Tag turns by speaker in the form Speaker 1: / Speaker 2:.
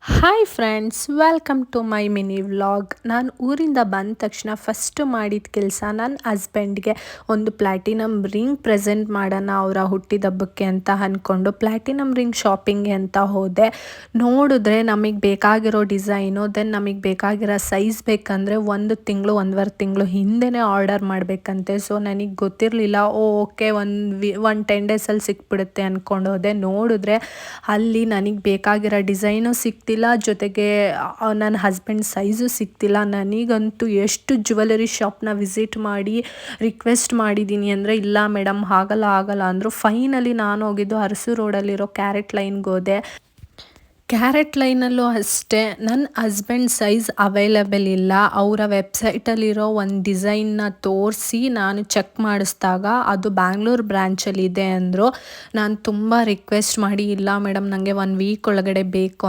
Speaker 1: Hi friends, welcome to my mini vlog. ನಾನು ಊರಿಂದ ಬಂದ ತಕ್ಷಣ ಫಸ್ಟು ಮಾಡಿದ ಕೆಲಸ ನನ್ನ ಹಸ್ಬೆಂಡ್ಗೆ ಒಂದು ಪ್ಲ್ಯಾಟಿನಮ್ ರಿಂಗ್ ಪ್ರೆಸೆಂಟ್ ಮಾಡೋಣ ಅವರ ಹುಟ್ಟಿದಬ್ಬಕ್ಕೆ ಅಂತ ಅಂದ್ಕೊಂಡು ಪ್ಲ್ಯಾಟಿನಮ್ ರಿಂಗ್ ಶಾಪಿಂಗ್ಗೆ ಅಂತ ಹೋದೆ. ನೋಡಿದ್ರೆ ನಮಗೆ ಬೇಕಾಗಿರೋ ಡಿಸೈನು ನಮಗೆ ಬೇಕಾಗಿರೋ ಸೈಜ್ ಬೇಕಂದರೆ 1 ತಿಂಗಳು 1.5 ತಿಂಗಳು ಹಿಂದೆನೇ ಆರ್ಡರ್ ಮಾಡಬೇಕಂತೆ. ಸೊ ನನಗೆ ಗೊತ್ತಿರಲಿಲ್ಲ. ಓಕೆ, ಒಂದು 10 ಡೇಸಲ್ಲಿ ಸಿಕ್ಬಿಡುತ್ತೆ ಅಂದ್ಕೊಂಡು ಹೋದೆ. ನೋಡಿದ್ರೆ ಅಲ್ಲಿ ನನಗೆ ಬೇಕಾಗಿರೋ ಡಿಸೈನು ಸಿಕ್ತಿಲ್ಲ, ಜೊತೆಗೆ ನನ್ನ ಹಸ್ಬೆಂಡ್ ಸೈಜು ಸಿಕ್ತಿಲ್ಲ. ನನಗಂತೂ ಎಷ್ಟು ಜ್ಯುವೆಲರಿ ಶಾಪ್ನ ವಿಸಿಟ್ ಮಾಡಿ ರಿಕ್ವೆಸ್ಟ್ ಮಾಡಿದ್ದೀನಿ ಅಂದರೆ, ಇಲ್ಲ ಮೇಡಮ್ ಆಗಲ್ಲ ಅಂದರು. ಫೈನಲಿ ನಾನು ಹೋಗಿದ್ದು ಅರಸು ರೋಡಲ್ಲಿರೋ ಕ್ಯಾರೆಟ್ ಲೈನ್ಗೆ ಹೋದೆ. ಕ್ಯಾರೆಟ್ ಲೈನಲ್ಲೂ ಅಷ್ಟೇ ನನ್ನ ಹಸ್ಬೆಂಡ್ ಸೈಜ್ ಅವೈಲೇಬಲ್ ಇಲ್ಲ. ಅವರ ವೆಬ್ಸೈಟಲ್ಲಿರೋ ಒಂದು ಡಿಸೈನ್ನ ತೋರಿಸಿ ನಾನು ಚೆಕ್ ಮಾಡಿಸಿದಾಗ ಅದು ಬ್ಯಾಂಗ್ಳೂರು ಬ್ರ್ಯಾಂಚಲ್ಲಿದೆ ಅಂದರು. ನಾನು ತುಂಬ ರಿಕ್ವೆಸ್ಟ್ ಮಾಡಿ, ಇಲ್ಲ ಮೇಡಮ್ ನನಗೆ 1 ವೀಕ್ ಒಳಗಡೆ ಬೇಕು